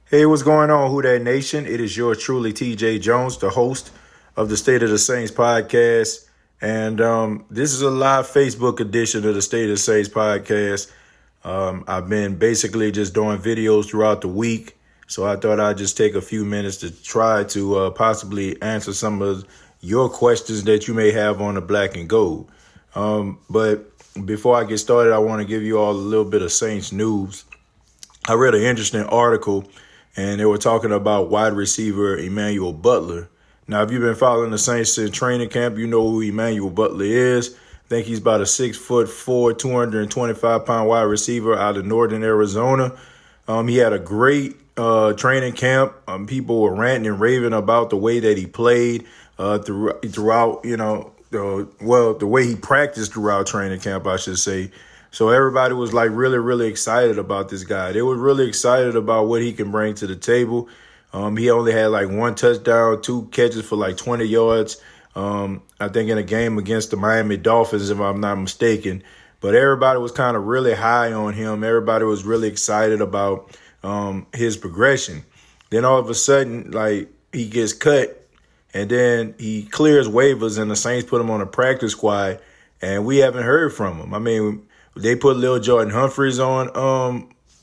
Hey, what's going on, Who That Nation? It is yours truly, TJ Jones, the host of the State of the Saints podcast. And this is a live Facebook edition of the State of the Saints podcast. I've been basically just doing videos throughout the week. So I thought I'd just take a few minutes to try to possibly answer some of your questions that you may have on the black and gold. But before I get started, I want to give you all a little bit of Saints news. I read an interesting article, and they were talking about wide receiver Emmanuel Butler. Now, if you've been following the Saints in training camp, you know who Emmanuel Butler is. I think he's about a 6'4", 225-pound wide receiver out of northern Arizona. He had a great training camp. People were ranting and raving about the way that he played throughout, the way he practiced throughout training camp, I should say. So everybody was like really, really excited about this guy. They were really excited about what he can bring to the table. He only had like one touchdown, 2 catches for like 20 yards. I think in a game against the Miami Dolphins, if I'm not mistaken. But everybody was kind of really high on him. Everybody was really excited about his progression. Then all of a sudden, like, he gets cut, and then he clears waivers, and the Saints put him on a practice squad, and we haven't heard from him. I mean, they put Lil Jordan Humphreys on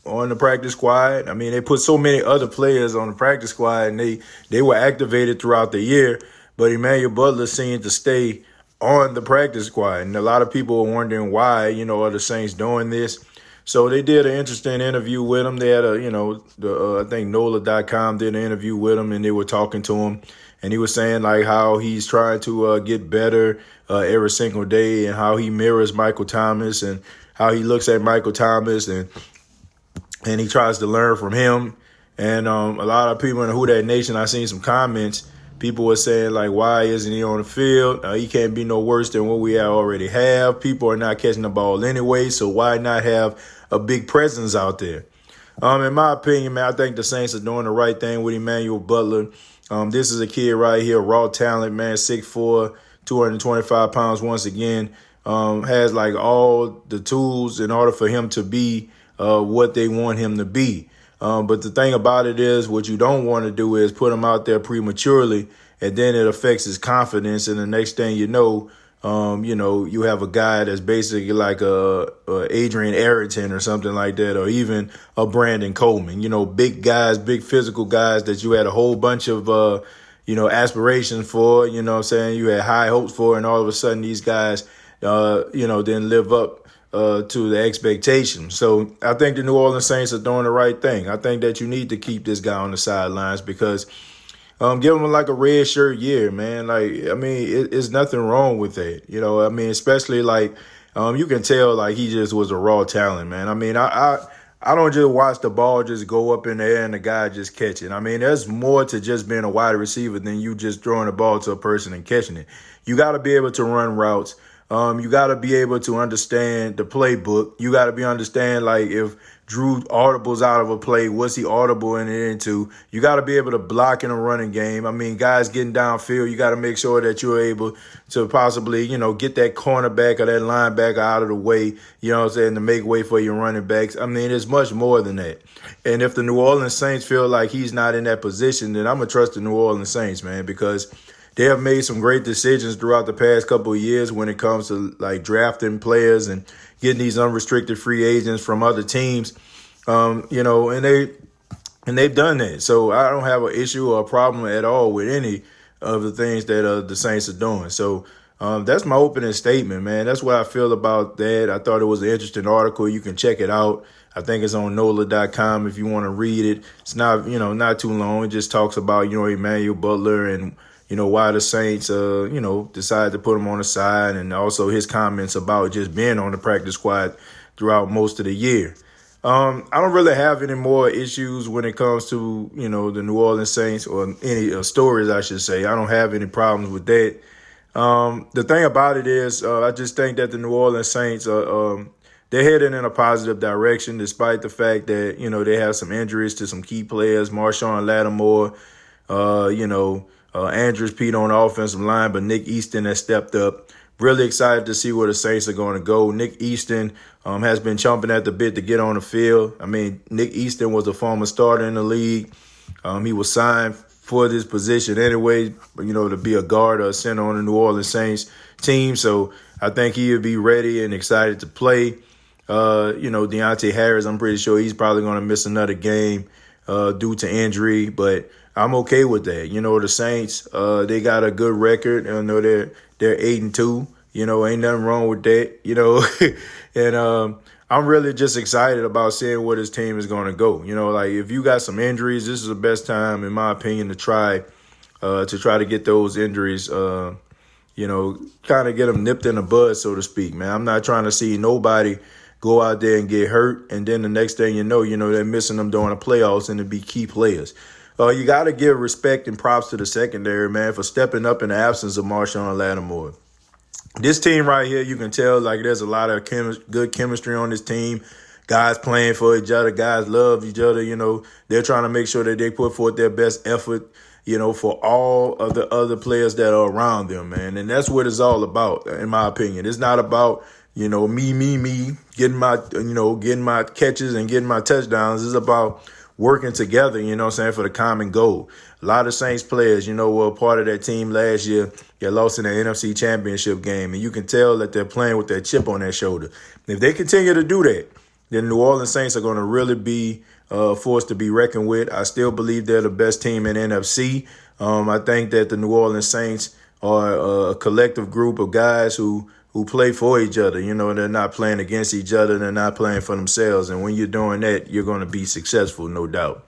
the practice squad. I mean, they put so many other players on the practice squad, and they were activated throughout the year. But Emmanuel Butler seemed to stay on the practice squad, and a lot of people were wondering why. Are the Saints doing this? So they did an interesting interview with him. They had I think NOLA.com did an interview with him, and they were talking to him. And he was saying like how he's trying to get better every single day, and how he mirrors Michael Thomas, and how he looks at Michael Thomas, and he tries to learn from him. And a lot of people in the Who That Nation, I seen some comments. People were saying, like, why isn't he on the field? He can't be no worse than what we already have. People are not catching the ball anyway, so why not have a big presence out there? In my opinion, man, I think the Saints are doing the right thing with Emmanuel Butler. This is a kid right here, raw talent, man, 6'4", 225 pounds once again. Has like all the tools in order for him to be what they want him to be. But the thing about it is, what you don't want to do is put him out there prematurely, and then it affects his confidence. And the next thing you know, you have a guy that's basically like a Adrian Ayrton or something like that, or even a Brandon Coleman. Big guys, big physical guys that you had a whole bunch of aspirations for. You know what I'm saying? You had high hopes for, and all of a sudden these guys, didn't live up to the expectations. So I think the New Orleans Saints are doing the right thing. I think that you need to keep this guy on the sidelines, because give him like a red shirt year, man. Like, I mean, it's nothing wrong with that. I mean, especially like you can tell like he just was a raw talent, man. I mean, I don't just watch the ball just go up in the air and the guy just catch it. I mean, there's more to just being a wide receiver than you just throwing the ball to a person and catching it. You got to be able to run routes. You got to be able to understand the playbook. You got to understand, like, if Drew audibles out of a play, what's he audibling it into? You got to be able to block in a running game. I mean, guys getting downfield, you got to make sure that you're able to possibly, get that cornerback or that linebacker out of the way, to make way for your running backs. I mean, it's much more than that. And if the New Orleans Saints feel like he's not in that position, then I'm going to trust the New Orleans Saints, man, because they have made some great decisions throughout the past couple of years when it comes to like drafting players and getting these unrestricted free agents from other teams, and they've done that. So I don't have an issue or a problem at all with any of the things that the Saints are doing. So that's my opening statement, man. That's what I feel about that. I thought it was an interesting article. You can check it out. I think it's on NOLA.com if you want to read it. It's not, not too long. It just talks about, Emmanuel Butler and why the Saints, decided to put him on the side, and also his comments about just being on the practice squad throughout most of the year. I don't really have any more issues when it comes to, the New Orleans Saints, or any stories, I should say. I don't have any problems with that. The thing about it is, I just think that the New Orleans Saints they're heading in a positive direction, despite the fact that, they have some injuries to some key players, Marshawn Lattimore, Andrews Pete on the offensive line, but Nick Easton has stepped up. Really excited to see where the Saints are going to go. Nick Easton has been chomping at the bit to get on the field. I mean, Nick Easton was a former starter in the league. He was signed for this position anyway, to be a guard or a center on the New Orleans Saints team. So I think he'll be ready and excited to play. Deontay Harris, I'm pretty sure he's probably going to miss another game due to injury, but I'm okay with that. The Saints, they got a good record. I know they're 8-2. Ain't nothing wrong with that. And I'm really just excited about seeing where this team is going to go. If you got some injuries, this is the best time, in my opinion, to try to get those injuries. Kind of get them nipped in the bud, so to speak. Man, I'm not trying to see nobody go out there and get hurt, and then the next thing they're missing them during the playoffs and to be key players. You got to give respect and props to the secondary, man, for stepping up in the absence of Marshawn Lattimore. This team right here, you can tell there's a lot of good chemistry on this team. Guys playing for each other, guys love each other. They're trying to make sure that they put forth their best effort, for all of the other players that are around them, man. And that's what it's all about, in my opinion. It's not about me, getting my catches and getting my touchdowns. It's about working together, for the common goal. A lot of Saints players, were a part of that team last year. They lost in the NFC Championship game, and you can tell that they're playing with that chip on their shoulder. If they continue to do that, then New Orleans Saints are going to really be forced to be reckoned with. I still believe they're the best team in NFC. I think that the New Orleans Saints are a collective group of guys who play for each other. They're not playing against each other. They're not playing for themselves. And when you're doing that, you're going to be successful, no doubt.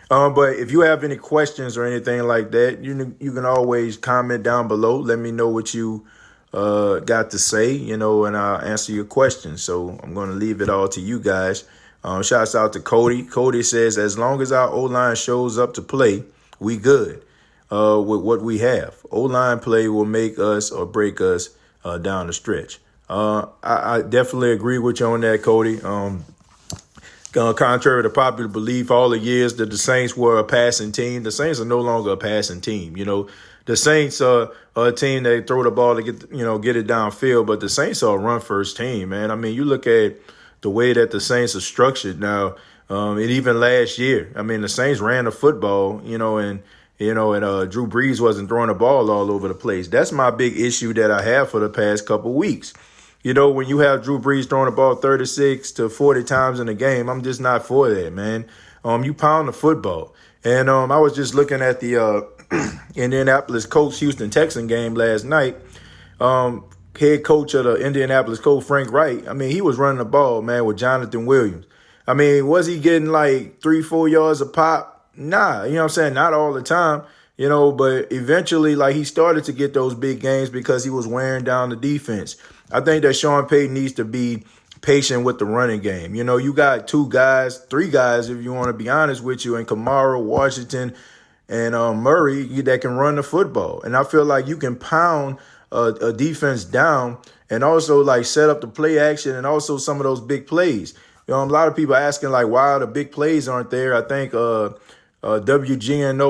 But if you have any questions or anything like that, you can always comment down below. Let me know what you got to say, and I'll answer your questions. So I'm going to leave it all to you guys. Shouts out to Cody. Cody says, as long as our O-line shows up to play, we good with what we have. O-line play will make us or break us down the stretch. I definitely agree with you on that, Cody. Contrary to popular belief, all the years that the Saints were a passing team, the Saints are no longer a passing team. The Saints are a team that throw the ball to get it downfield, but the Saints are a run-first team, man. I mean, you look at the way that the Saints are structured now, and even last year. I mean, the Saints ran the football, and Drew Brees wasn't throwing the ball all over the place. That's my big issue that I have for the past couple weeks. When you have Drew Brees throwing the ball 36 to 40 times in a game, I'm just not for that, man. You pound the football. And I was just looking at the Indianapolis Colts Houston Texan game last night. Head coach of the Indianapolis Colts, Frank Wright, I mean, he was running the ball, man, with Jonathan Williams. I mean, was he getting like 3-4 yards a pop? Nah, not all the time. But eventually, he started to get those big games because he was wearing down the defense. I think that Sean Payton needs to be patient with the running game. You got three guys, if you want to be honest with you, and Kamara, Washington, and Murray that can run the football. And I feel like you can pound a defense down and also set up the play action and also some of those big plays. A lot of people asking why the big plays aren't there. I think WGNO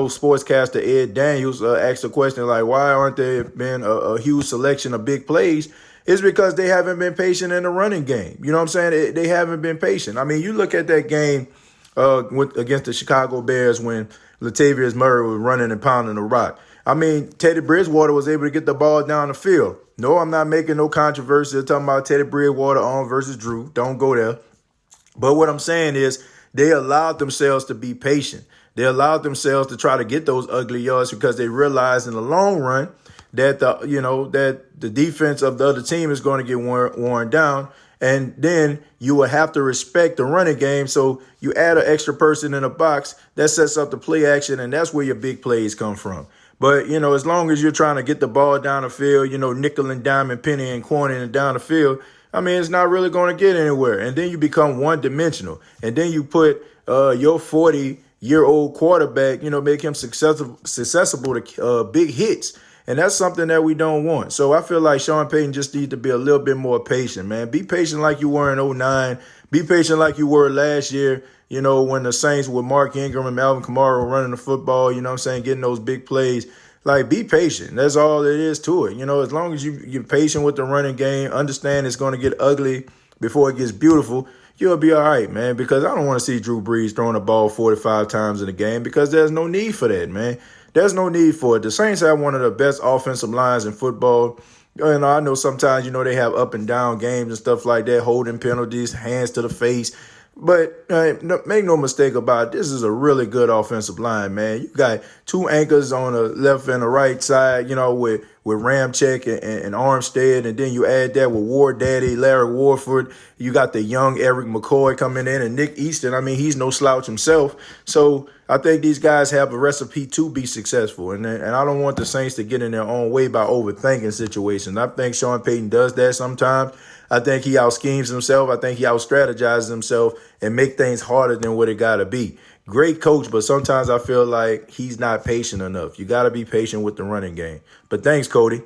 sportscaster Ed Daniels asked a question why aren't there been a huge selection of big plays? It's because they haven't been patient in the running game. You know what I'm saying? They haven't been patient. I mean, you look at that game against the Chicago Bears when Latavius Murray was running and pounding the rock. I mean, Teddy Bridgewater was able to get the ball down the field. No, I'm not making no controversy talking about Teddy Bridgewater on versus Drew. Don't go there. But what I'm saying is they allowed themselves to be patient. They allowed themselves to try to get those ugly yards because they realized in the long run that the defense of the other team is going to get worn down, and then you will have to respect the running game. So you add an extra person in the box that sets up the play action, and that's where your big plays come from. But as long as you're trying to get the ball down the field, nickel and dime, penny and corner and down the field, I mean, it's not really going to get anywhere. And then you become one-dimensional, and then you put your 40-year-old quarterback, make him successful to big hits. And that's something that we don't want. So I feel like Sean Payton just needs to be a little bit more patient, man. Be patient like you were in 2009. Be patient like you were last year, when the Saints with Mark Ingram and Alvin Kamara were running the football, getting those big plays. Like, be patient. That's all it is to it. As long as you're patient with the running game, understand it's going to get ugly before it gets beautiful, you'll be all right, man, because I don't want to see Drew Brees throwing the ball 45 times in a game because there's no need for that, man. There's no need for it. The Saints have one of the best offensive lines in football. And I know sometimes, they have up and down games and stuff like that, holding penalties, hands to the face. But make no mistake about it, this is a really good offensive line, man. You got two anchors on the left and the right side, with Ramczyk and Armstead, and then you add that with Ward Daddy, Larry Warford. You got the young Eric McCoy coming in, and Nick Easton. I mean, he's no slouch himself. So I think these guys have a recipe to be successful, and I don't want the Saints to get in their own way by overthinking situations. I think Sean Payton does that sometimes. I think he out-schemes himself. I think he out-strategizes himself and make things harder than what it got to be. Great coach, but sometimes I feel like he's not patient enough. You got to be patient with the running game. But thanks, Cody.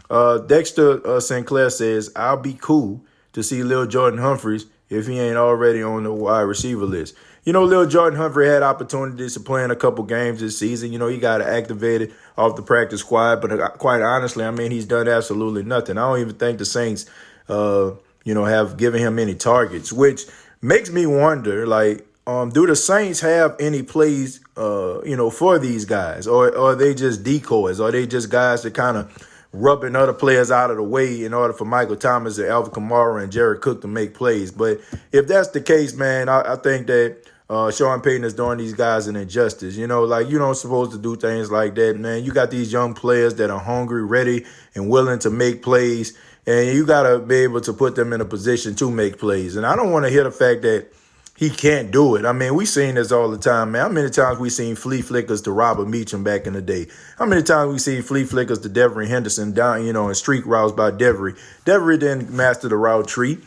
Dexter Sinclair says, I'll be cool to see Lil Jordan Humphries if he ain't already on the wide receiver list. Lil Jordan Humphrey had opportunities to play in a couple games this season. He got activated off the practice squad. But quite honestly, I mean, he's done absolutely nothing. I don't even think the Saints have given him any targets, which makes me wonder, like, do the Saints have any plays, for these guys? Or are they just decoys? Are they just guys that kind of rubbing other players out of the way in order for Michael Thomas and Alvin Kamara and Jared Cook to make plays? But if that's the case, man, I think that Sean Payton is doing these guys an injustice. You don't supposed to do things like that, man. You got these young players that are hungry, ready, and willing to make plays. And you got to be able to put them in a position to make plays. And I don't want to hear the fact that he can't do it. I mean, we seen this all the time, man. How many times we seen flea flickers to Robert Meacham back in the day? How many times we seen flea flickers to Devery Henderson down, and streak routes by Devery? Devery didn't master the route tree,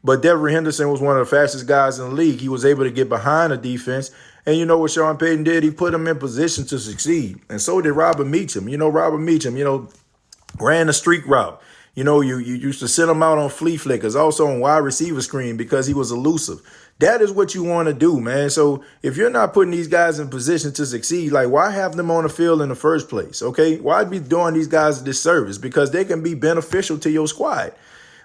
but Devery Henderson was one of the fastest guys in the league. He was able to get behind the defense. And you know what Sean Payton did? He put him in position to succeed. And so did Robert Meacham. Robert Meacham, ran the streak route. You used to sit him out on flea flickers, also on wide receiver screen because he was elusive. That is what you want to do, man. So if you're not putting these guys in position to succeed, like, why have them on the field in the first place, okay? Why be doing these guys a disservice? Because they can be beneficial to your squad.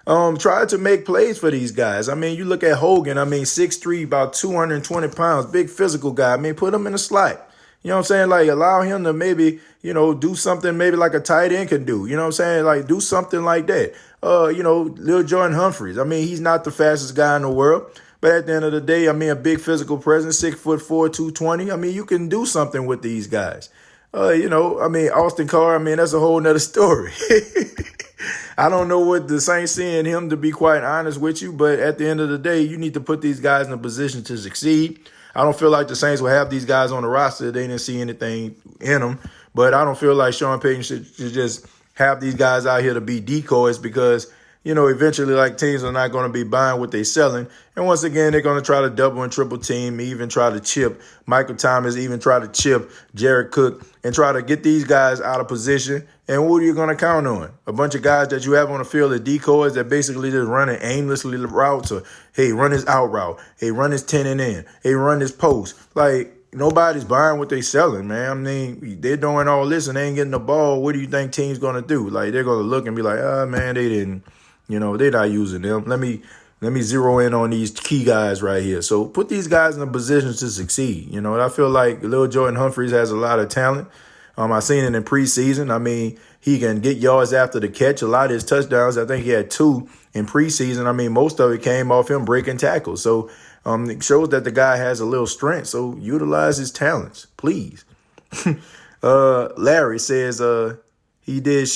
Try to make plays for these guys. I mean, you look at Hogan, 6'3", about 220 pounds, big physical guy. I mean, put him in a slot. You know what I'm saying? Like, allow him to maybe, do something maybe like a tight end can do. You know what I'm saying? Like, do something like that. Lil Jordan Humphries. I mean, he's not the fastest guy in the world. But at the end of the day, a big physical presence, 6'4", 220. I mean, you can do something with these guys. Austin Carr, that's a whole nother story. I don't know what the Saints see in him, to be quite honest with you. But at the end of the day, you need to put these guys in a position to succeed. I don't feel like the Saints will have these guys on the roster. They didn't see anything in them. But I don't feel like Sean Payton should just have these guys out here to be decoys because, eventually, like, teams are not going to be buying what they're selling. And once again, they're going to try to double and triple team, even try to chip Michael Thomas, even try to chip Jared Cook, and try to get these guys out of position. And what are you going to count on? A bunch of guys that you have on the field as decoys that basically just running aimlessly routes, or, hey, run his out route. Hey, run his 10 and in. Hey, run his post. Like, nobody's buying what they selling, man. I mean, they're doing all this and they ain't getting the ball. What do you think team's going to do? Like, they're going to look and be like, man, they didn't, they're not using them. Let me zero in on these key guys right here. So put these guys in a position to succeed. I feel like Lil Jordan Humphries has a lot of talent. I seen it in preseason. I mean, he can get yards after the catch. A lot of his touchdowns, I think he had 2 in preseason. I mean, most of it came off him breaking tackles. So it shows that the guy has a little strength. So utilize his talents, please. Larry says he did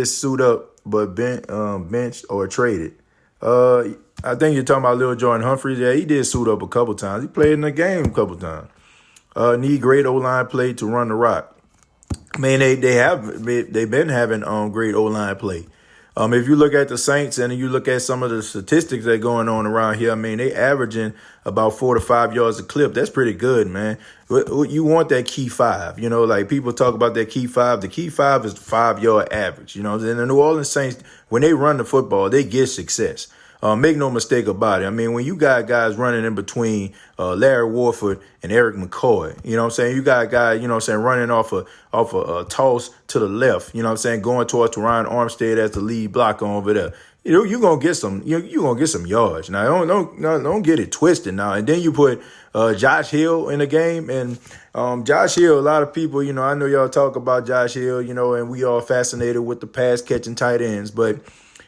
suit up, but benched or traded. I think you're talking about Lil Jordan Humphries. Yeah, he did suit up a couple times. He played in the game a couple times. Need great O-line play to run the rock. Man, they've been having great O-line play. If you look at the Saints and you look at some of the statistics that are going on around here, they averaging about 4 to 5 yards a clip. That's pretty good, man. You want that key 5. Like people talk about that key 5. The key 5 is the 5-yard average. And the New Orleans Saints, when they run the football, they get success. Make no mistake about it. I mean, when you got guys running in between Larry Warford and Eric McCoy, you know what I'm saying? You got guys, you know what I'm saying, running off a toss to the left, you know what I'm saying, going towards Teron Armstead as the lead blocker over there. You're gonna get some. You're gonna get some yards. Now, don't get it twisted. Now, and then you put Josh Hill in the game, and Josh Hill. A lot of people, I know y'all talk about Josh Hill, and we all fascinated with the pass catching tight ends. But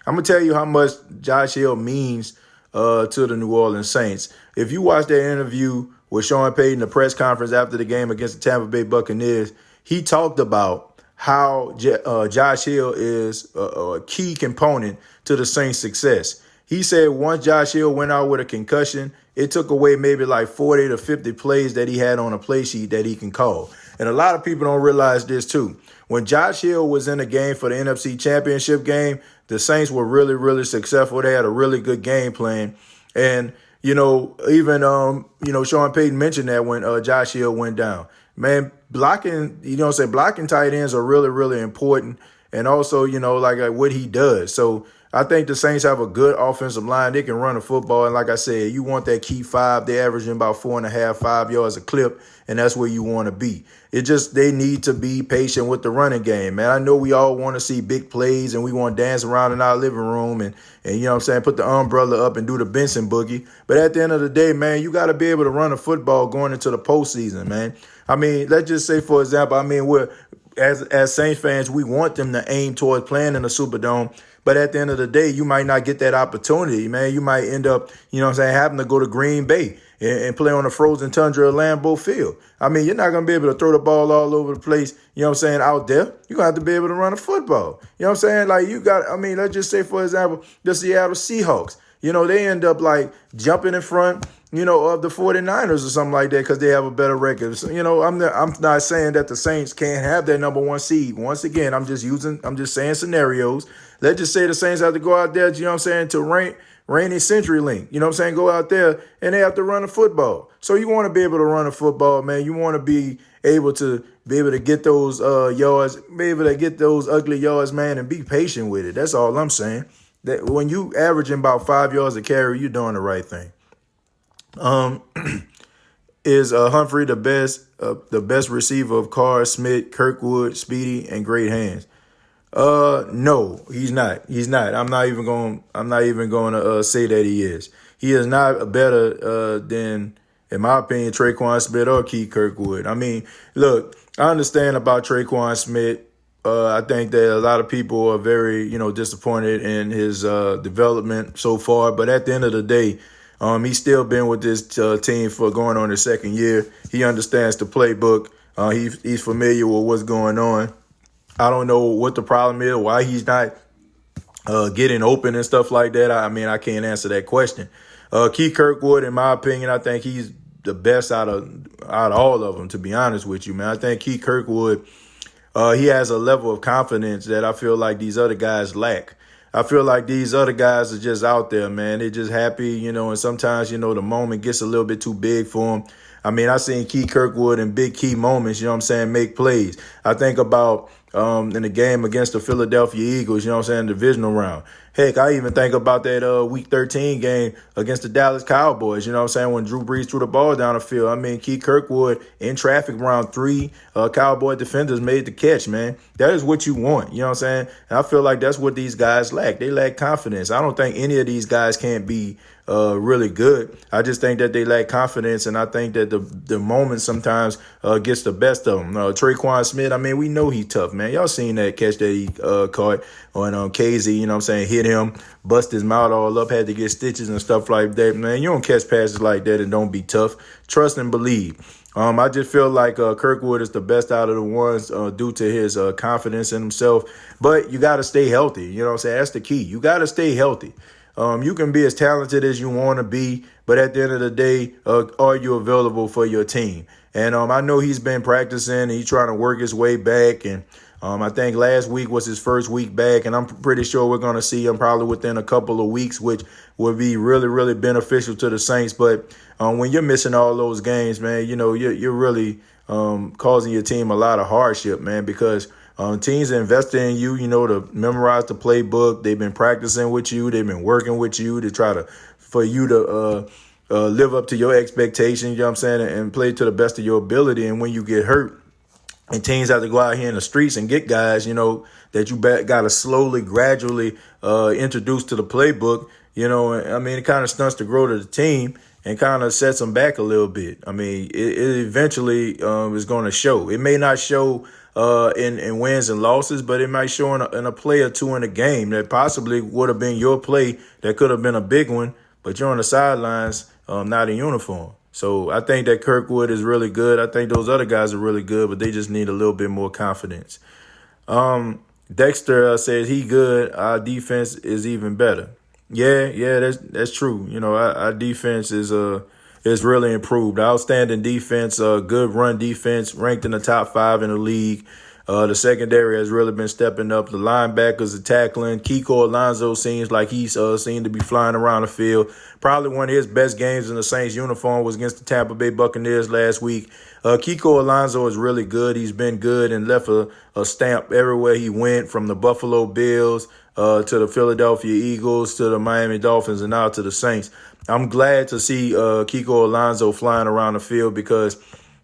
I'm gonna tell you how much Josh Hill means to the New Orleans Saints. If you watch that interview with Sean Payton, the press conference after the game against the Tampa Bay Buccaneers, he talked about how Josh Hill is a key component to the Saints' success. He said once Josh Hill went out with a concussion, it took away maybe like 40 to 50 plays that he had on a play sheet that he can call. And a lot of people don't realize this too. When Josh Hill was in the game for the NFC Championship game, the Saints were really, really successful. They had a really good game plan. And, even, Sean Payton mentioned that when Josh Hill went down. Man, blocking tight ends are really, really important. And also, like what he does. So I think the Saints have a good offensive line. They can run the football. And like I said, you want that key five. They're averaging about 4.5, 5 yards a clip. And that's where you want to be. They need to be patient with the running game, man. I know we all want to see big plays and we want to dance around in our living room and you know what I'm saying, put the umbrella up and do the Benson boogie. But at the end of the day, man, you got to be able to run a football going into the postseason, man. I mean, let's just say, for example, we're as Saints fans, we want them to aim towards playing in the Superdome. But at the end of the day, you might not get that opportunity, man. You might end up, having to go to Green Bay and play on the frozen tundra of Lambeau Field. You're not going to be able to throw the ball all over the place, out there. You're going to have to be able to run a football. You know what I'm saying? Let's just say, for example, the Seattle Seahawks. They end up jumping in front, of the 49ers or something like that because they have a better record. So, I'm not saying that the Saints can't have that number one seed. Once again, I'm just saying scenarios. Let's just say the Saints have to go out there, to reigning CenturyLink. Go out there and they have to run a football. So you want to be able to run a football, man. You want to be able to get those yards, be able to get those ugly yards, man, and be patient with it. That's all I'm saying. That when you averaging about 5 yards a carry, you're doing the right thing. Is Humphrey the best receiver of Carr, Smith, Kirkwood, Speedy, and great hands? No, he's not. He's not. I'm not even going to say that he is. He is not better than, in my opinion, Traquan Smith or Keith Kirkwood. Look, I understand about Traquan Smith. I think that a lot of people are very, disappointed in his development so far. But at the end of the day, he's still been with this team for going on his second year. He understands the playbook. He's familiar with what's going on. I don't know what the problem is, why he's not getting open and stuff like that. I can't answer that question. Keith Kirkwood, in my opinion, I think he's the best out of all of them, to be honest with you, man. I think Keith Kirkwood, he has a level of confidence that I feel like these other guys lack. I feel like these other guys are just out there, man. They're just happy, and sometimes, the moment gets a little bit too big for them. I seen Keith Kirkwood in big key moments, make plays. I think about in the game against the Philadelphia Eagles, divisional round. Heck, I even think about that Week 13 game against the Dallas Cowboys, when Drew Brees threw the ball down the field. Keith Kirkwood in traffic round 3, Cowboy defenders made the catch, man. That is what you want, And I feel like that's what these guys lack. They lack confidence. I don't think any of these guys can't be really good. I just think that they lack confidence, and I think that the moment sometimes gets the best of them. Traquan Smith, we know he's tough, man. Y'all seen that catch that he caught on KZ, hit him, bust his mouth all up, had to get stitches and stuff like that, man. You don't catch passes like that and don't be tough. Trust and believe. I just feel like Kirkwood is the best out of the ones due to his confidence in himself. But you got to stay healthy. That's the key. You got to stay healthy. You can be as talented as you want to be, but at the end of the day, are you available for your team? And I know he's been practicing and he's trying to work his way back. And I think last week was his first week back, and I'm pretty sure we're going to see him probably within a couple of weeks, which would be really, really beneficial to the Saints. But when you're missing all those games, man, you're really causing your team a lot of hardship, man, because Teams are investing in you, to memorize the playbook. They've been practicing with you. They've been working with you to try to for you to live up to your expectations. You know what I'm saying, and play to the best of your ability. And when you get hurt, and teams have to go out here in the streets and get guys, that you got to slowly, gradually introduce to the playbook. It kind of stunts the growth of the team and kind of sets them back a little bit. It eventually is going to show. It may not show in wins and losses, but it might show in a play or two in a game that possibly would have been your play that could have been a big one, but you're on the sidelines, not in uniform. So I think that Kirkwood is really good. I think those other guys are really good, but they just need a little bit more confidence. Dexter says he good. Our defense is even better. Yeah, that's true. Our defense is really improved. Outstanding defense, good run defense, ranked in the top 5 in the league. The secondary has really been stepping up. The linebackers are tackling. Kiko Alonso seems like he's seemed to be flying around the field. Probably one of his best games in the Saints uniform was against the Tampa Bay Buccaneers last week. Kiko Alonso is really good. He's been good and left a stamp everywhere he went, from the Buffalo Bills to the Philadelphia Eagles to the Miami Dolphins and now to the Saints. I'm glad to see Kiko Alonso flying around the field because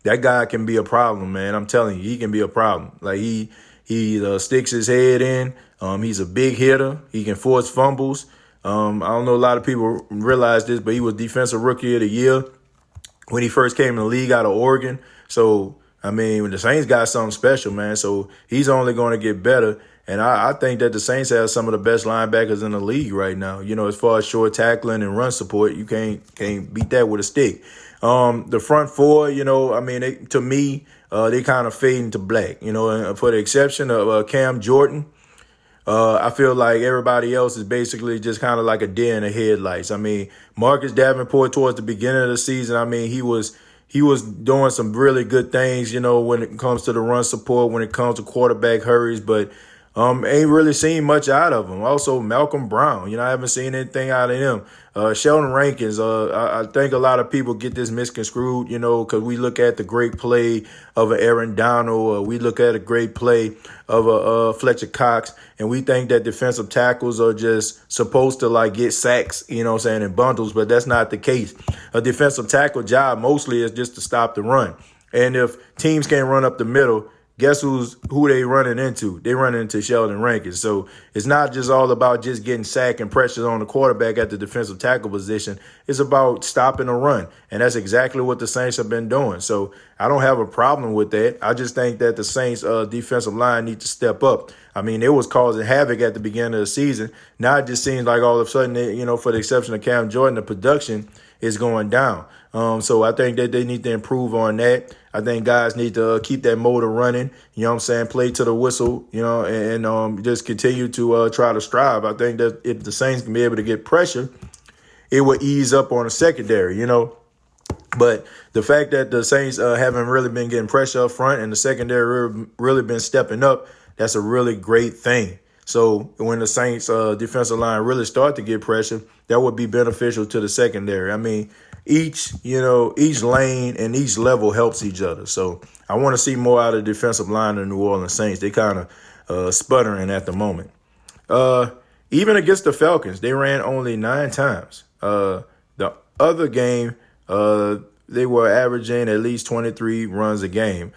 that guy can be a problem, man. I'm telling you, he can be a problem. Like he sticks his head in. He's a big hitter. He can force fumbles. I don't know a lot of people realize this, but he was Defensive Rookie of the Year when he first came in the league out of Oregon. So, the Saints got something special, man. So he's only going to get better. And I think that the Saints have some of the best linebackers in the league right now. As far as short tackling and run support, you can't beat that with a stick. The front four, to me, they kind of fade into black, and for the exception of Cam Jordan. I feel like everybody else is basically just kind of like a deer in the headlights. Marcus Davenport towards the beginning of the season, he was doing some really good things, when it comes to the run support, when it comes to quarterback hurries, but ain't really seen much out of him. Also, Malcolm Brown, I haven't seen anything out of him. Sheldon Rankins, I think a lot of people get this misconstrued, because we look at the great play of an Aaron Donald, or we look at a great play of a Fletcher Cox, and we think that defensive tackles are just supposed to get sacks, in bundles, but that's not the case. A defensive tackle job mostly is just to stop the run. And if teams can't run up the middle, guess who they running into? They running into Sheldon Rankins. So it's not just all about just getting sack and pressure on the quarterback at the defensive tackle position. It's about stopping a run. And that's exactly what the Saints have been doing. So I don't have a problem with that. I just think that the Saints defensive line need to step up. It was causing havoc at the beginning of the season. Now it just seems like all of a sudden, for the exception of Cam Jordan, the production is going down. So I think that they need to improve on that. I think guys need to keep that motor running, play to the whistle, and just continue to try to strive. I think that if the Saints can be able to get pressure, it will ease up on the secondary, But the fact that the Saints haven't really been getting pressure up front and the secondary really been stepping up, that's a really great thing. So when the Saints defensive line really start to get pressure, that would be beneficial to the secondary. Each lane and each level helps each other. So I want to see more out of the defensive line of the New Orleans Saints. They kind of sputtering at the moment. Even against the Falcons, they ran only 9 times. The other game, they were averaging at least 23 runs a game.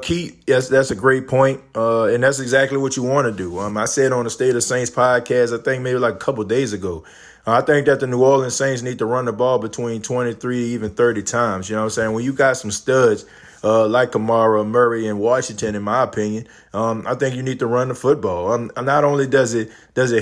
Keith, yes, that's a great point. And that's exactly what you want to do. I said on the State of Saints podcast, I think maybe like a couple of days ago, I think that the New Orleans Saints need to run the ball between 23, even 30 times. You know what I'm saying? When you got some studs like Kamara, Murray, and Washington, in my opinion, I think you need to run the football. Not only does it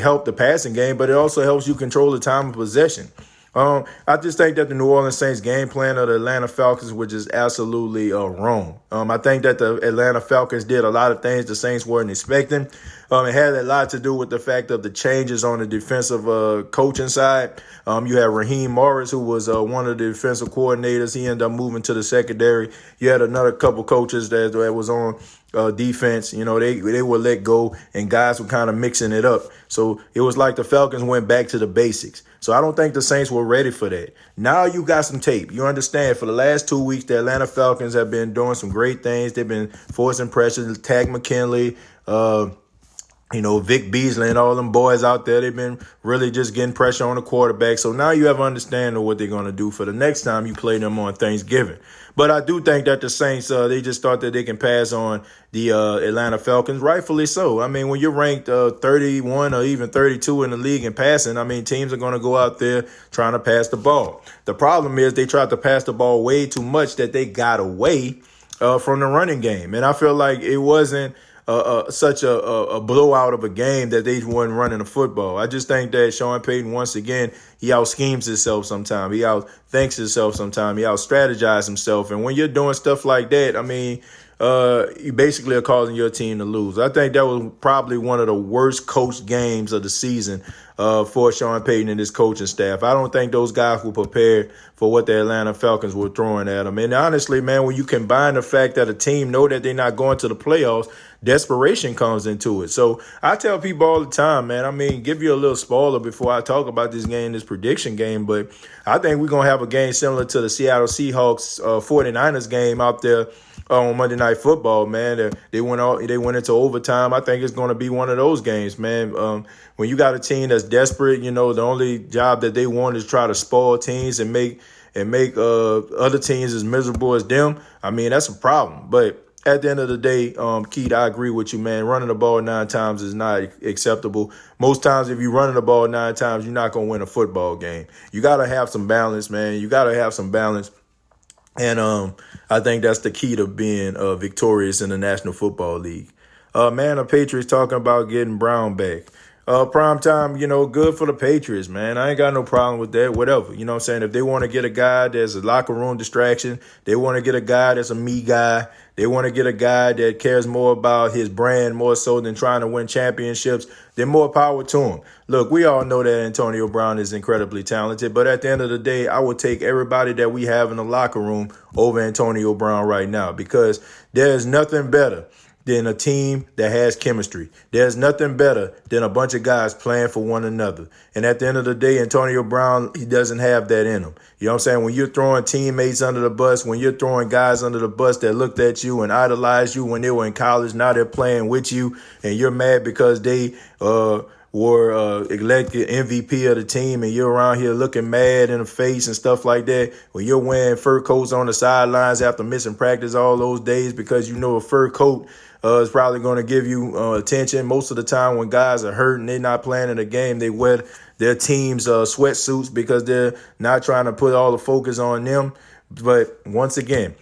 help the passing game, but it also helps you control the time of possession. I just think that the New Orleans Saints game plan of the Atlanta Falcons was just absolutely wrong. I think that the Atlanta Falcons did a lot of things the Saints weren't expecting. It had a lot to do with the fact of the changes on the defensive coaching side. You had Raheem Morris, who was one of the defensive coordinators. He ended up moving to the secondary. You had another couple coaches that was on defense. They were let go and guys were kind of mixing it up. So it was like the Falcons went back to the basics. So I don't think the Saints were ready for that. Now you got some tape. You understand, for the last 2 weeks, the Atlanta Falcons have been doing some great things. They've been forcing pressure. Tag McKinley, Vic Beasley and all them boys out there, they've been really just getting pressure on the quarterback. So now you have an understanding of what they're going to do for the next time you play them on Thanksgiving. But I do think that the Saints, they just thought that they can pass on the Atlanta Falcons, rightfully so. I mean, when you're ranked 31 or even 32 in the league in passing, I mean, teams are going to go out there trying to pass the ball. The problem is they tried to pass the ball way too much that they got away from the running game. And I feel like it wasn't such a blowout of a game that they weren't running the football. I just think that Sean Payton, once again, he out-schemes himself sometimes. He out-thinks himself sometimes. He out-strategizes himself. And when you're doing stuff like that, I mean, you basically are causing your team to lose. I think that was probably one of the worst coached games of the season for Sean Payton and his coaching staff. I don't think those guys were prepared for what the Atlanta Falcons were throwing at them. And honestly, man, when you combine the fact that a team know that they're not going to the playoffs, desperation comes into it. So I tell people all the time, man, I mean, give you a little spoiler before I talk about this game, this prediction game, but I think we're going to have a game similar to the Seattle Seahawks 49ers game out there on Monday Night Football, man. They went into overtime. I think it's going to be one of those games, man. When you got a team that's desperate, the only job that they want is try to spoil teams and make other teams as miserable as them. I mean, that's a problem. But at the end of the day, Keith, I agree with you, man. Running the ball 9 times is not acceptable. Most times, if you're running the ball 9 times, you're not going to win a football game. You got to have some balance, man. You got to have some balance. And I think that's the key to being victorious in the National Football League. Man, the Patriots talking about getting Brown back. Prime time, good for the Patriots, man. I ain't got no problem with that, whatever. You know what I'm saying? If they want to get a guy that's a locker room distraction, they want to get a guy that's a me guy, they want to get a guy that cares more about his brand more so than trying to win championships, then more power to him. Look, we all know that Antonio Brown is incredibly talented, but at the end of the day, I would take everybody that we have in the locker room over Antonio Brown right now because there's nothing better than a team that has chemistry. There's nothing better than a bunch of guys playing for one another. And at the end of the day, Antonio Brown, he doesn't have that in him. You know what I'm saying? When you're throwing teammates under the bus, when you're throwing guys under the bus that looked at you and idolized you when they were in college, now they're playing with you and you're mad because they were elected MVP of the team and you're around here looking mad in the face and stuff like that. When you're wearing fur coats on the sidelines after missing practice all those days because you know a fur coat is probably going to give you attention. Most of the time when guys are hurt and they're not playing in a game, they wear their team's sweatsuits because they're not trying to put all the focus on them. But once again,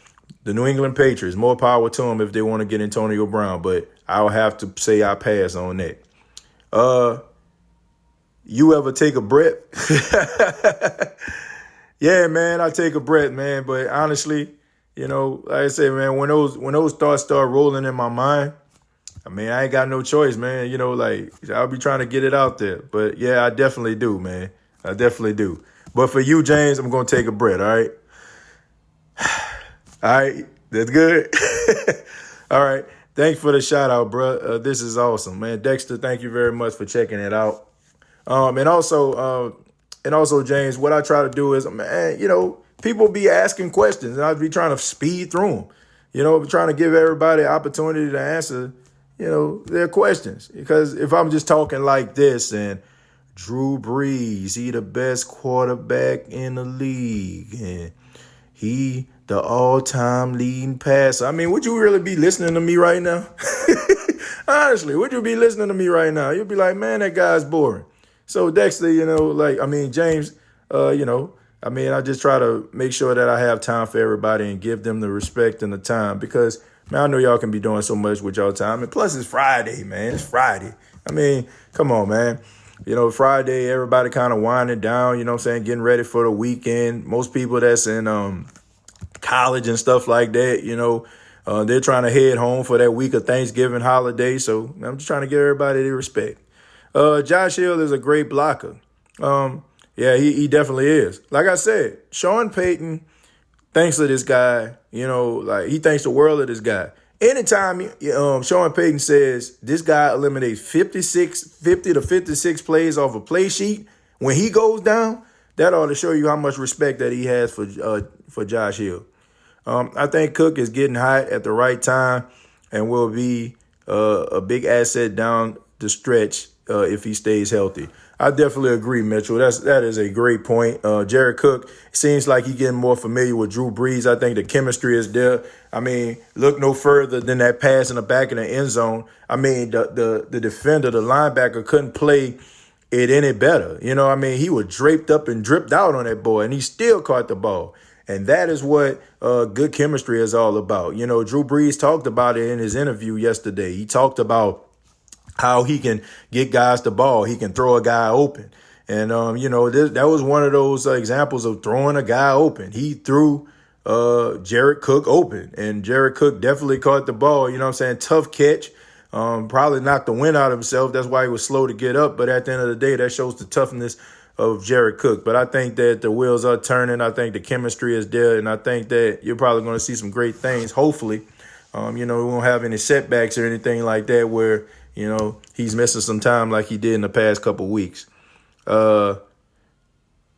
the New England Patriots, more power to them if they want to get Antonio Brown. But I'll have to say I pass on that. You ever take a breath? Yeah, man, I take a breath, man. But honestly, like I say, man, when those thoughts start rolling in my mind, I mean, I ain't got no choice, man. I'll be trying to get it out there. But yeah, I definitely do, man. I definitely do. But for you, James, I'm going to take a breath, all right? All right, that's good. All right. Thanks for the shout out, bro. This is awesome, man. Dexter, thank you very much for checking it out. And also, James, what I try to do is, man, people be asking questions, and I'd be trying to speed through them. Trying to give everybody an opportunity to answer, their questions. Because if I'm just talking like this and Drew Brees, he the best quarterback in the league, and he the all-time leading passer. I mean, would you really be listening to me right now? Honestly, would you be listening to me right now? You'd be like, man, that guy's boring. So Dexter, James, I just try to make sure that I have time for everybody and give them the respect and the time because, man, I know y'all can be doing so much with y'all time. And plus, it's Friday, man. It's Friday. I mean, come on, man. Friday, everybody kind of winding down, getting ready for the weekend. Most people that's in college and stuff like that, they're trying to head home for that week of Thanksgiving holiday. So I'm just trying to give everybody the respect. Josh Hill is a great blocker. Yeah, he definitely is. Like I said, Sean Payton thinks of this guy, he thinks the world of this guy. Anytime Sean Payton says this guy eliminates 50 to 56 plays off a play sheet, when he goes down, that ought to show you how much respect that he has for Josh Hill. I think Cook is getting hot at the right time and will be a big asset down the stretch if he stays healthy. I definitely agree, Mitchell. That is a great point. Jared Cook seems like he's getting more familiar with Drew Brees. I think the chemistry is there. I mean, look no further than that pass in the back of the end zone. I mean, the defender, the linebacker, couldn't play it any better. You know, I mean, he was draped up and dripped out on that boy, and he still caught the ball. And that is what good chemistry is all about. You know, Drew Brees talked about it in his interview yesterday. He talked about how he can get guys the ball. He can throw a guy open. And, that was one of those examples of throwing a guy open. He threw Jared Cook open, and Jared Cook definitely caught the ball. You know what I'm saying? Tough catch. Probably knocked the wind out of himself. That's why he was slow to get up. But at the end of the day, that shows the toughness of Jared Cook. But I think that the wheels are turning. I think the chemistry is there. And I think that you're probably going to see some great things, hopefully. We won't have any setbacks or anything like that where, he's missing some time like he did in the past couple weeks. They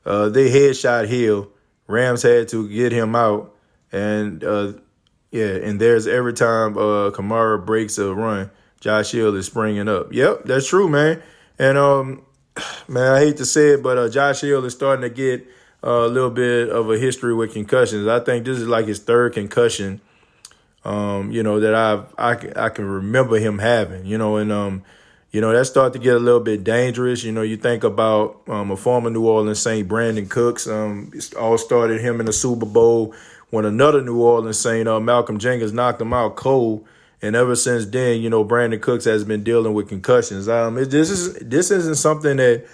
headshot Hill. Rams had to get him out. And, and there's every time Kamara breaks a run, Josh Hill is springing up. Yep, that's true, man. And, man, I hate to say it, but Josh Hill is starting to get a little bit of a history with concussions. I think this is like his third concussion, that I can remember him having, that started to get a little bit dangerous. You think about a former New Orleans Saint, Brandon Cooks. It all started him in the Super Bowl when another New Orleans Saint, Malcolm Jenkins, knocked him out cold. And ever since then, Brandon Cooks has been dealing with concussions. This isn't something that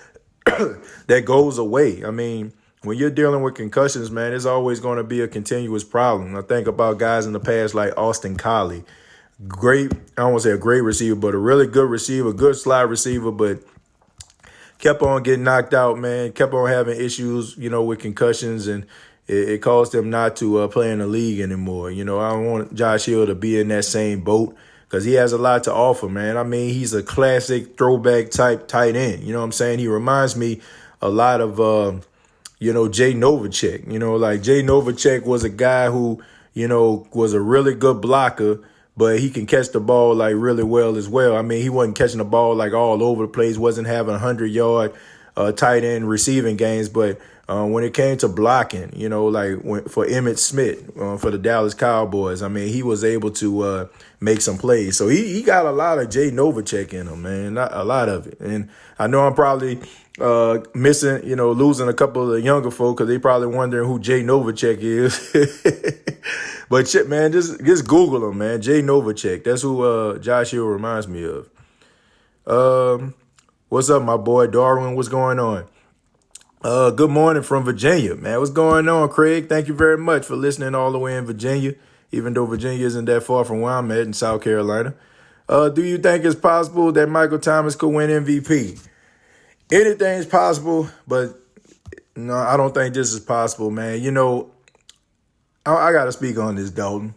that goes away. I mean, when you're dealing with concussions, man, it's always going to be a continuous problem. I think about guys in the past like Austin Collie. Great, I don't want to say a great receiver, but a really good receiver, good slot receiver, but kept on getting knocked out, man. Kept on having issues, with concussions, and it caused him not to play in the league anymore. I don't want Josh Hill to be in that same boat because he has a lot to offer, man. I mean, he's a classic throwback type tight end. You know what I'm saying? He reminds me a lot of, Jay Novacek. Like Jay Novacek was a guy who, was a really good blocker, but he can catch the ball like really well as well. I mean, he wasn't catching the ball like all over the place, wasn't having 100-yard tight end receiving games, but when it came to blocking, for Emmitt Smith, for the Dallas Cowboys, I mean, he was able to make some plays. So he got a lot of Jay Novacek in him, man, not a lot of it. And I know I'm probably missing, losing a couple of the younger folk because they probably wondering who Jay Novacek is. But shit, man, just Google him, man. Jay Novacek. That's who Josh Hill reminds me of. What's up, my boy Darwin? What's going on? Good morning from Virginia, man. What's going on, Craig? Thank you very much for listening all the way in Virginia, even though Virginia isn't that far from where I'm at in South Carolina. Do you think it's possible that Michael Thomas could win MVP? Anything's possible, but no, I don't think this is possible, man. I got to speak on this, Dalton.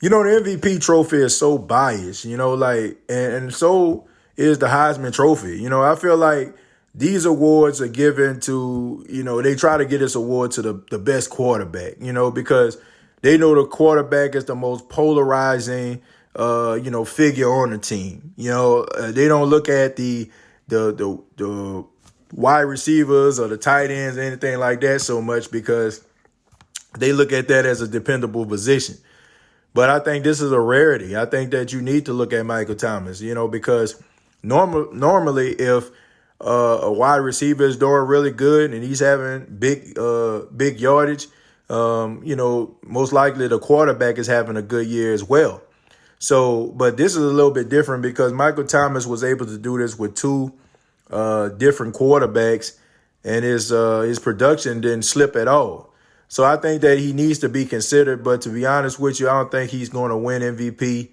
The MVP trophy is so biased, and so is the Heisman Trophy. I feel like these awards are given to, they try to get this award to the best quarterback, because they know the quarterback is the most polarizing, figure on the team. They don't look at the wide receivers or the tight ends or anything like that so much because they look at that as a dependable position. But I think this is a rarity. I think that you need to look at Michael Thomas, because normally if a wide receiver is doing really good and he's having big yardage, most likely the quarterback is having a good year as well. So, but this is a little bit different because Michael Thomas was able to do this with two different quarterbacks, and his production didn't slip at all. So I think that he needs to be considered. But to be honest with you, I don't think he's going to win MVP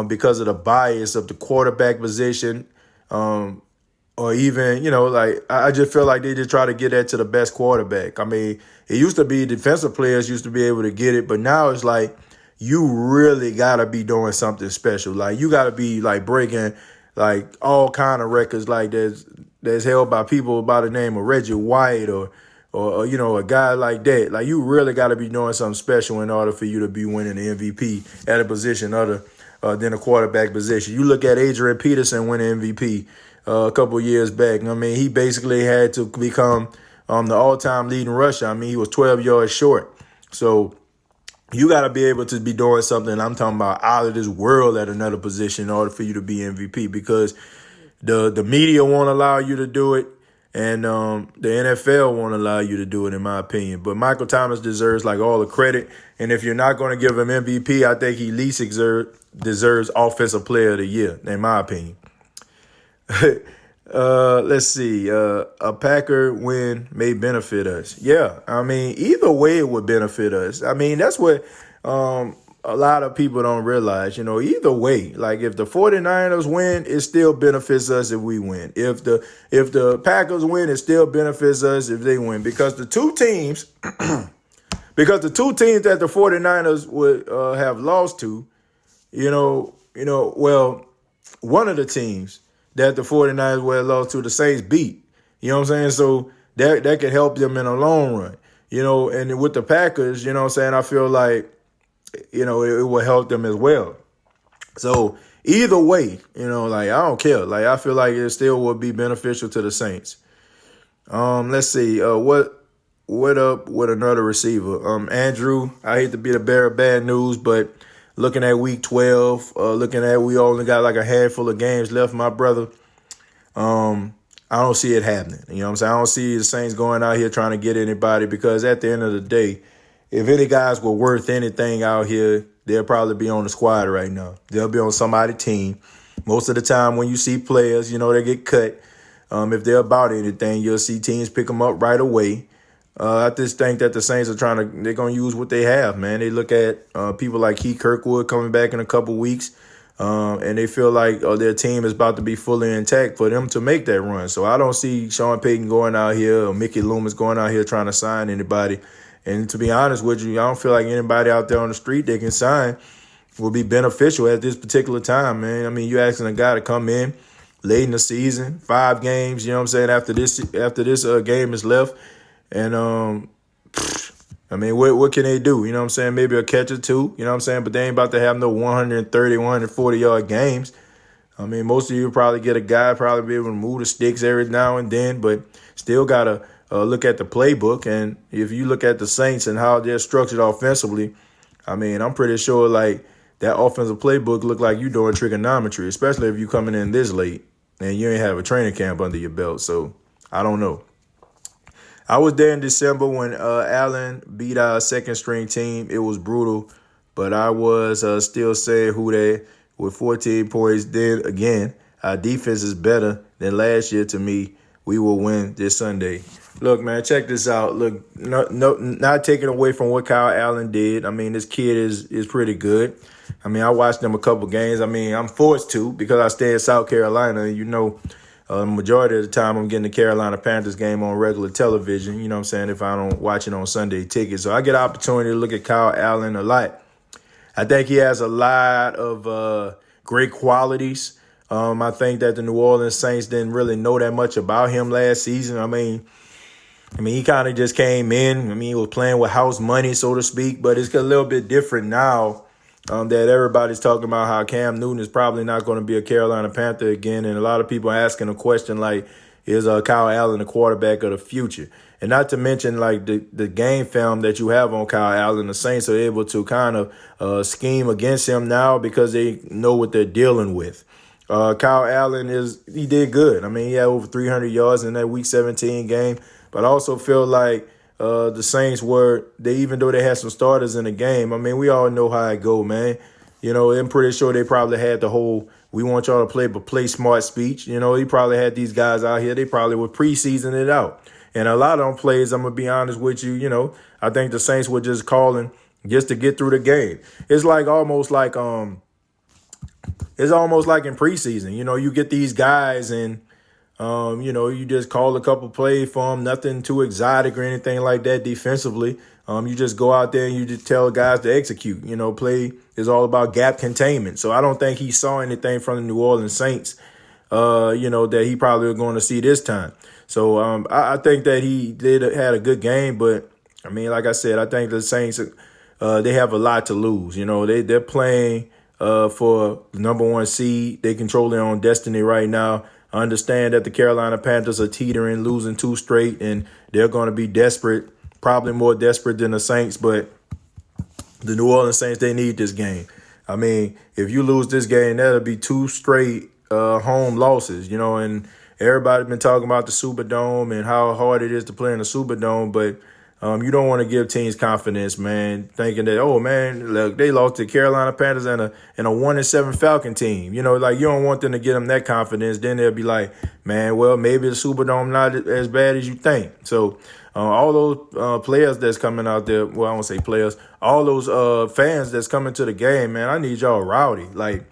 because of the bias of the quarterback position. Or even, I just feel like they just try to get that to the best quarterback. I mean, it used to be defensive players used to be able to get it, but now it's like you really got to be doing something special. Like you got to be like breaking like all kind of records like that's held by people by the name of Reggie White or you know, a guy like that. Like, you really got to be doing something special in order for you to be winning the MVP at a position other than a quarterback position. You look at Adrian Peterson winning MVP a couple years back. I mean, he basically had to become the all-time leading rusher. I mean, he was 12 yards short. So you got to be able to be doing something, I'm talking about, out of this world at another position in order for you to be MVP, because the media won't allow you to do it, and the NFL won't allow you to do it, in my opinion. But Michael Thomas deserves like all the credit. And if you're not going to give him MVP, I think he least deserves Offensive Player of the Year, in my opinion. Let's see. A Packer win may benefit us. Yeah, I mean, either way it would benefit us. I mean, that's what a lot of people don't realize. You know, either way, like if the 49ers win, it still benefits us if we win. If the Packers win, it still benefits us if they win. Because the two teams that the 49ers would have lost to, well, one of the teams that the 49ers would have lost to, the Saints beat. You know what I'm saying? So that could help them in the long run. And with the Packers, I feel like, it will help them as well. So either way, I don't care. Like, I feel like it still would be beneficial to the Saints. Let's see. What up with another receiver? Andrew, I hate to be the bearer of bad news, but looking at week 12, we only got like a handful of games left, my brother. I don't see it happening. You know what I'm saying? I don't see the Saints going out here trying to get anybody, because at the end of the day, if any guys were worth anything out here, they'll probably be on the squad right now. They'll be on somebody's team. Most of the time when you see players, they get cut. If they're about anything, you'll see teams pick them up right away. I just think that the Saints they're going to use what they have, man. They look at people like Keith Kirkwood coming back in a couple weeks, and they feel like their team is about to be fully intact for them to make that run. So I don't see Sean Payton going out here or Mickey Loomis going out here trying to sign anybody. And to be honest with you, I don't feel like anybody out there on the street they can sign will be beneficial at this particular time, man. I mean, you're asking a guy to come in late in the season, 5 games, after this game is left. And, what can they do? Maybe a catch or two, but they ain't about to have no 130, 140-yard games. I mean, most of you probably get a guy, probably be able to move the sticks every now and then, but still got to look at the playbook. And if you look at the Saints and how they're structured offensively, I mean, I'm pretty sure like that offensive playbook look like you doing trigonometry, especially if you coming in this late and you ain't have a training camp under your belt. So I don't know. I was there in December when Allen beat our second string team. It was brutal, but I was still saying who they with 14 points. Then again, our defense is better than last year. To me, we will win this Sunday. Look, man, check this out. Look, not taking away from what Kyle Allen did. I mean, this kid is pretty good. I mean, I watched him a couple games. I mean, I'm forced to because I stay in South Carolina. And majority of the time I'm getting the Carolina Panthers game on regular television. You know what I'm saying? If I don't watch it on Sunday Ticket. So I get an opportunity to look at Kyle Allen a lot. I think he has a lot of great qualities. I think that the New Orleans Saints didn't really know that much about him last season. I mean, he kind of just came in. I mean, he was playing with house money, so to speak. But it's a little bit different now that everybody's talking about how Cam Newton is probably not going to be a Carolina Panther again. And a lot of people are asking a question like, is Kyle Allen the quarterback of the future? And not to mention like the game film that you have on Kyle Allen. The Saints are able to kind of scheme against him now because they know what they're dealing with. Kyle Allen he did good. I mean, he had over 300 yards in that Week 17 game. But I also feel like the Saints even though they had some starters in the game, I mean, we all know how it go, man. I'm pretty sure they probably had the whole, we want y'all to play smart speech. He probably had these guys out here. They probably were preseasoning it out. And a lot of them plays, I'm going to be honest with you, I think the Saints were just calling just to get through the game. It's almost like in preseason. You get these guys and you just call a couple plays for them, nothing too exotic or anything like that defensively. You just go out there and you just tell guys to execute. Play is all about gap containment. So I don't think he saw anything from the New Orleans Saints that he probably was going to see this time. So I think that he had a good game, but I mean, like I said, I think the Saints they have a lot to lose. They're playing for the number one seed. They control their own destiny right now. I understand that the Carolina Panthers are teetering, losing 2 straight, and they're going to be desperate, probably more desperate than the Saints. But the New Orleans Saints, they need this game. I mean, if you lose this game, that'll be 2 straight home losses, and everybody's been talking about the Superdome and how hard it is to play in the Superdome, but you don't want to give teams confidence, man, thinking that, oh, man, look, they lost to Carolina Panthers and a 1-7 Falcon team. You don't want them to give them that confidence. Then they'll be like, man, well, maybe the Superdome not as bad as you think. So all those players that's coming out there, well, I won't say players, all those fans that's coming to the game, man, I need y'all rowdy. Like,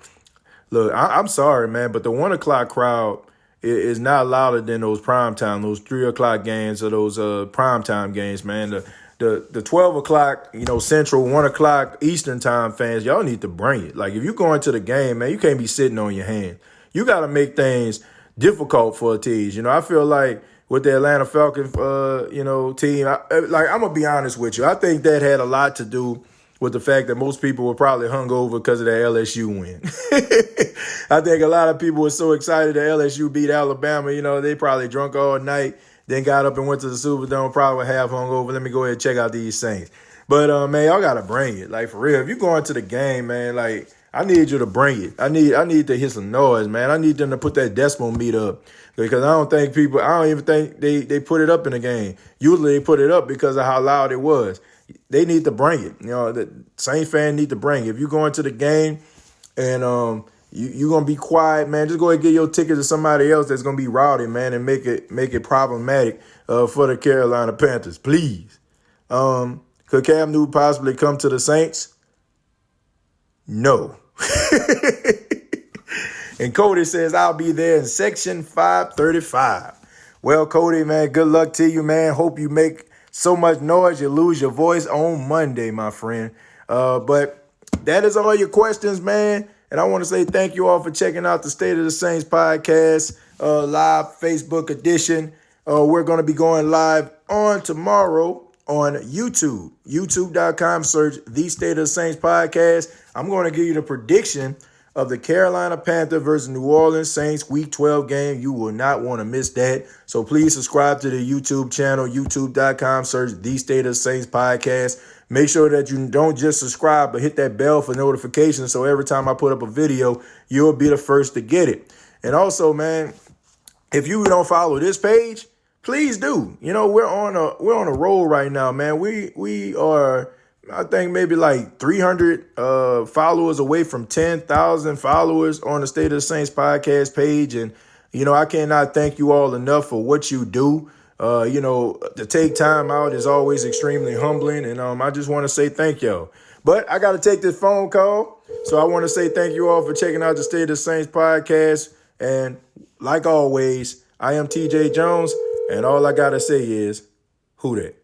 look, I'm sorry, man, but the 1 o'clock crowd is not louder than those primetime, those 3 o'clock games or those primetime games, man. The 12 o'clock, Central, 1 o'clock Eastern time fans, y'all need to bring it. Like, if you're going to the game, man, you can't be sitting on your hands. You got to make things difficult for a team. I feel like with the Atlanta Falcons, team, I'm going to be honest with you. I think that had a lot to do with the fact that most people were probably hungover because of that LSU win. I think a lot of people were so excited that LSU beat Alabama. They probably drunk all night, then got up and went to the Superdome, probably half hungover. Let me go ahead and check out these Saints. But, man, y'all got to bring it. Like, for real, if you're going to the game, man, like, I need you to bring it. I need to hear some noise, man. I need them to put that decimal meter up because I don't even think they put it up in the game. Usually they put it up because of how loud it was. They need to bring it. The Saints fan need to bring it. If you're going to the game and you're going to be quiet, man, just go ahead and get your ticket to somebody else that's going to be rowdy, man, and make it problematic for the Carolina Panthers. Please. Could Cam Newton possibly come to the Saints? No. And Cody says, I'll be there in section 535. Well, Cody, man, good luck to you, man. Hope you make so much noise you lose your voice on Monday, my friend. But that is all your questions, man. And I want to say thank you all for checking out the State of the Saints podcast, live Facebook edition. We're going to be going live on tomorrow on YouTube, youtube.com, search The State of the Saints podcast. I'm going to give you the prediction of the Carolina Panthers versus New Orleans Saints Week 12 game. You will not want to miss that. So please subscribe to the YouTube channel, youtube.com, search The State of the Saints podcast. Make sure that you don't just subscribe, but hit that bell for notifications so every time I put up a video, you'll be the first to get it. And also, man, if you don't follow this page, please do. We're on a roll right now, man. We are, I think, maybe like 300 followers away from 10,000 followers on the State of the Saints podcast page. And, I cannot thank you all enough for what you do. To take time out is always extremely humbling. And I just want to say thank y'all. But I got to take this phone call. So I want to say thank you all for checking out the State of the Saints podcast. And like always, I am TJ Jones. And all I got to say is, who that?